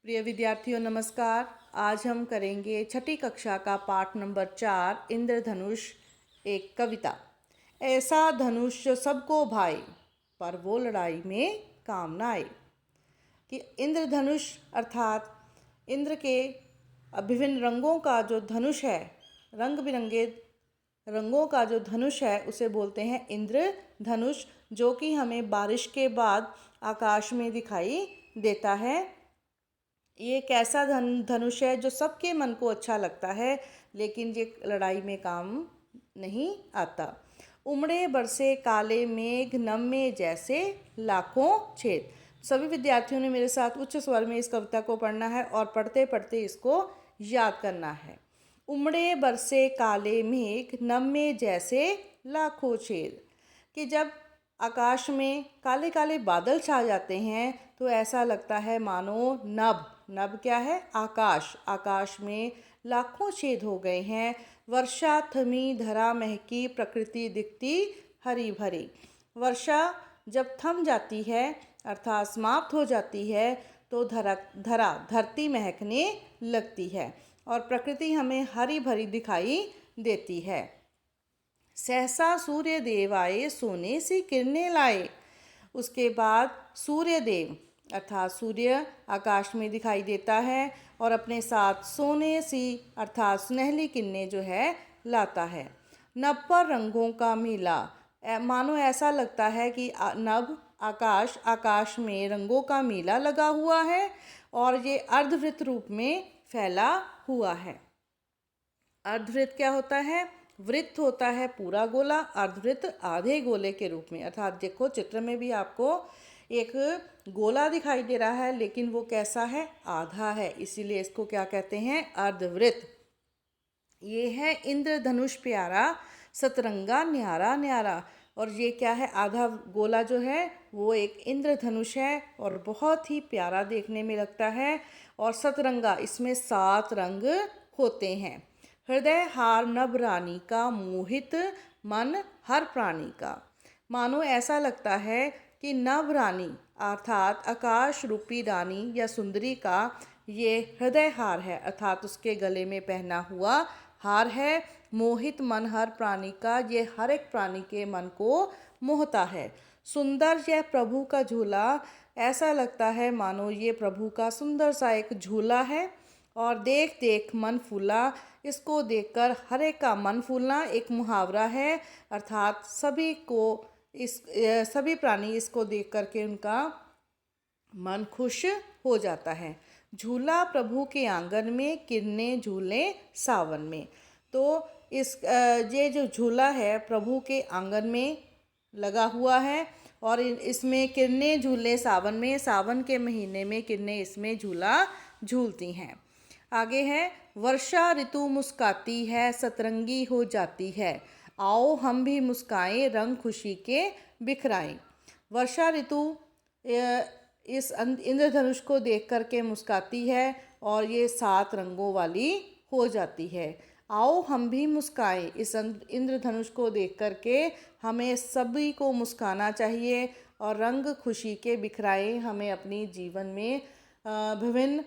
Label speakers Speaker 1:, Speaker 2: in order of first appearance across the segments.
Speaker 1: प्रिय विद्यार्थियों नमस्कार। आज हम करेंगे छठी कक्षा का पाठ नंबर 4 इंद्रधनुष, एक कविता। ऐसा धनुष जो सबको भाए, पर वो लड़ाई में काम ना आए। कि इंद्रधनुष अर्थात इंद्र के विभिन्न रंगों का जो धनुष है, रंग बिरंगे रंगों का जो धनुष है उसे बोलते हैं इंद्रधनुष, जो कि हमें बारिश के बाद आकाश में दिखाई देता है। ये एक ऐसा धनुष है जो सबके मन को अच्छा लगता है, लेकिन ये लड़ाई में काम नहीं आता। उमड़े बरसे काले मेघ, नम जैसे लाखों छेद। सभी विद्यार्थियों ने मेरे साथ उच्च स्वर में इस कविता को पढ़ना है और पढ़ते पढ़ते इसको याद करना है। उमड़े बरसे काले मेघ, नम जैसे लाखों छेद। कि जब आकाश में काले काले बादल छा जाते हैं तो ऐसा लगता है मानो नभ नभ क्या है? आकाश। आकाश में लाखों छेद हो गए हैं। वर्षा थमी, धरा महकी, प्रकृति दिखती हरी भरी। वर्षा जब थम जाती है अर्थात समाप्त हो जाती है तो धरती महकने लगती है और प्रकृति हमें हरी भरी दिखाई देती है। सहसा सूर्य देव आए, सोने सी किरणें लाए। उसके बाद सूर्य देव अर्थात सूर्य आकाश में दिखाई देता है और अपने साथ सोने सी अर्थात सुनहली किरणें जो है लाता है। नभ पर रंगों का मेला, मानो ऐसा लगता है कि नभ आकाश में रंगों का मेला लगा हुआ है और ये अर्धवृत्त रूप में फैला हुआ है। अर्धवृत्त क्या होता है? वृत्त होता है पूरा गोला, अर्धवृत्त आधे गोले के रूप में। अर्थात देखो चित्र में भी आपको एक गोला दिखाई दे रहा है, लेकिन वो कैसा है? आधा है, इसीलिए इसको क्या कहते हैं? अर्धवृत्त। ये है इंद्रधनुष प्यारा, सतरंगा न्यारा न्यारा। और ये क्या है? आधा गोला जो है वो एक इंद्रधनुष है और बहुत ही प्यारा देखने में लगता है। और सतरंगा, इसमें 7 रंग होते हैं। हृदय हार नभ रानी का, मोहित मन हर प्राणी का। मानो ऐसा लगता है कि नभ रानी अर्थात आकाश रूपी रानी या सुंदरी का ये हृदय हार है, अर्थात उसके गले में पहना हुआ हार है। मोहित मन हर प्राणी का, ये हर एक प्राणी के मन को मोहता है। सुंदर यह प्रभु का झूला, ऐसा लगता है मानो ये प्रभु का सुंदर सा एक झूला है। और देख देख मन फूला, इसको देखकर हर एक का मन फूलना एक मुहावरा है, अर्थात सभी प्राणी इसको देख करके उनका मन खुश हो जाता है। झूला प्रभु के आंगन में, किरणें झूले सावन में। तो ये जो झूला है प्रभु के आंगन में लगा हुआ है और इसमें किरणें झूले सावन में, सावन के महीने में किरणें इसमें झूला झूलती हैं। आगे है, वर्षा ऋतु मुस्काती है, सतरंगी हो जाती है। आओ हम भी मुस्काएं, रंग खुशी के बिखराएं। वर्षा ऋतु इस इंद्रधनुष को देख करके मुस्काती है और ये 7 रंगों वाली हो जाती है। आओ हम भी मुस्काएं, इस इंद्रधनुष को देख करके हमें सभी को मुस्काना चाहिए और रंग खुशी के बिखराएं। हमें अपनी जीवन में विभिन्न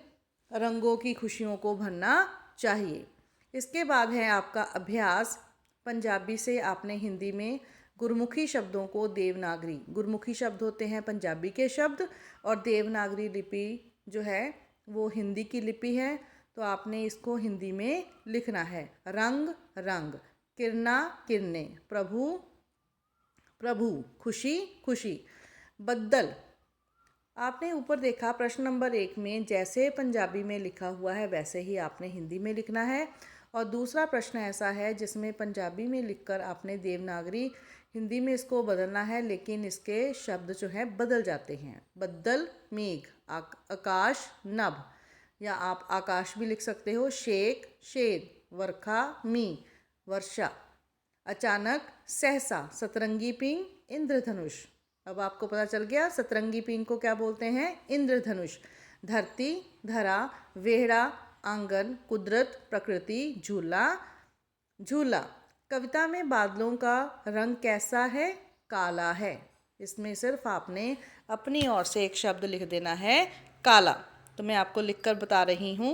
Speaker 1: रंगों की खुशियों को भरना चाहिए। इसके बाद है आपका अभ्यास। पंजाबी से आपने हिंदी में गुरमुखी शब्दों को देवनागरी, गुरमुखी शब्द होते हैं पंजाबी के शब्द और देवनागरी लिपि जो है वो हिंदी की लिपि है, तो आपने इसको हिंदी में लिखना है। रंग रंग, किरणा किरणें, प्रभु प्रभु, खुशी खुशी। बद्दल, आपने ऊपर देखा प्रश्न नंबर 1 में जैसे पंजाबी में लिखा हुआ है वैसे ही आपने हिंदी में लिखना है। और दूसरा प्रश्न ऐसा है जिसमें पंजाबी में लिखकर आपने देवनागरी हिंदी में इसको बदलना है, लेकिन इसके शब्द जो हैं बदल जाते हैं। बद्दल मेघ, आकाश नभ, या आप आकाश भी लिख सकते हो। शेख शेर, वर्षा मी वर्षा, अचानक सहसा, सतरंगी पींग इंद्रधनुष। अब आपको पता चल गया सतरंगी पींग को क्या बोलते हैं? इंद्रधनुष। धरती धरा, वेहड़ा आंगन, कुदरत प्रकृति, झूला झूला। कविता में बादलों का रंग कैसा है? काला है। इसमें सिर्फ आपने अपनी ओर से एक शब्द लिख देना है, काला। तो मैं आपको लिखकर बता रही हूँ।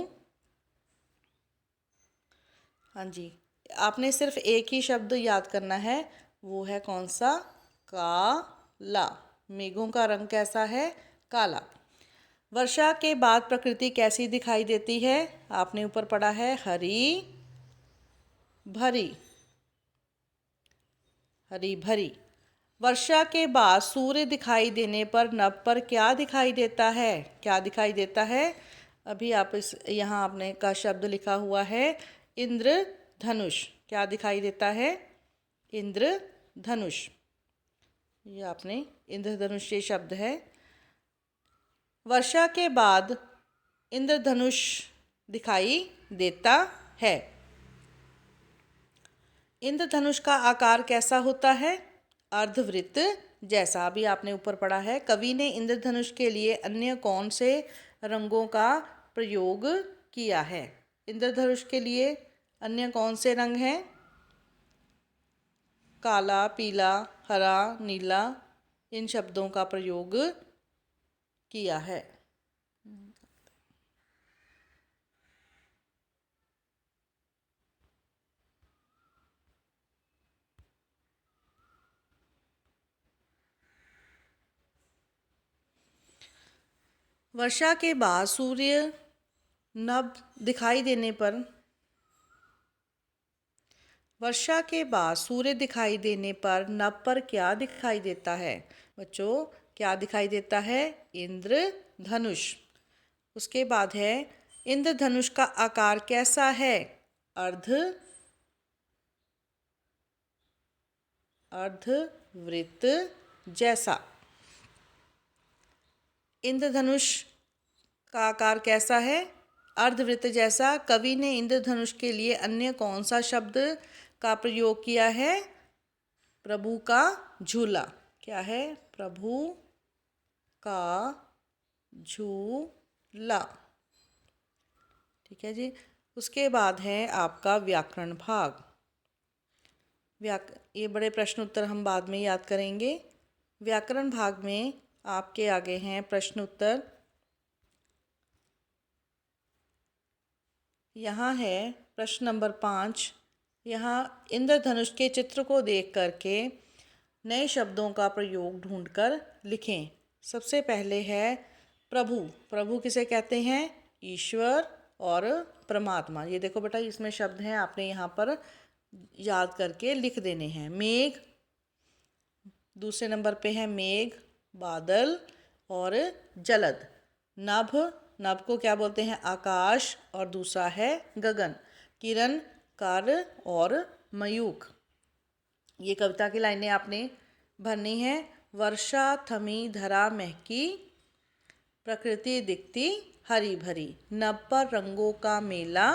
Speaker 1: हाँ जी, आपने सिर्फ एक ही शब्द याद करना है, वो है कौन सा? काला। मेघों का रंग कैसा है? काला। वर्षा के बाद प्रकृति कैसी दिखाई देती है? आपने ऊपर पढ़ा है हरी भरी। हरी भरी। वर्षा के बाद सूर्य दिखाई देने पर नभ पर क्या दिखाई देता है? क्या दिखाई देता है? अभी आप इस यहाँ आपने का शब्द लिखा हुआ है इंद्रधनुष। क्या दिखाई देता है? इंद्रधनुष। ये आपने इंद्रधनुष ये शब्द है। वर्षा के बाद इंद्रधनुष दिखाई देता है। इंद्रधनुष का आकार कैसा होता है? अर्धवृत्त जैसा। भी आपने ऊपर पढ़ा है। कवि ने इंद्रधनुष के लिए अन्य कौन से रंगों का प्रयोग किया है? इंद्रधनुष के लिए अन्य कौन से रंग हैं? काला, पीला, हरा, नीला, इन शब्दों का प्रयोग किया है। वर्षा के बाद सूर्य नभ दिखाई देने पर वर्षा के बाद सूर्य दिखाई देने पर नभ पर क्या दिखाई देता है? बच्चों, क्या दिखाई देता है? इंद्रधनुष। उसके बाद है इंद्रधनुष का आकार कैसा है? अर्धवृत्त जैसा। इंद्रधनुष का आकार कैसा है? अर्धवृत्त जैसा। कवि ने इंद्रधनुष के लिए अन्य कौन सा शब्द का प्रयोग किया है? प्रभु का झूला। क्या है? प्रभु का झूला। ठीक है जी। उसके बाद है आपका व्याकरण भाग। ये बड़े प्रश्न उत्तर हम बाद में याद करेंगे। व्याकरण भाग में आपके आगे हैं प्रश्न उत्तर। यहाँ है प्रश्न नंबर 5। यहाँ इंद्रधनुष के चित्र को देख करके नए शब्दों का प्रयोग ढूंढकर लिखें। सबसे पहले है प्रभु। प्रभु किसे कहते हैं? ईश्वर और परमात्मा। ये देखो बेटा, इसमें शब्द हैं, आपने यहाँ पर याद करके लिख देने हैं। मेघ, दूसरे नंबर पे है मेघ, बादल और जलद। नभ, नभ को क्या बोलते हैं? आकाश। और दूसरा है गगन। किरण, कर और मयूख। ये कविता की लाइनें आपने भरनी है। वर्षा थमी धरा महकी, प्रकृति दिखती हरी भरी। नभ पर रंगों का मेला,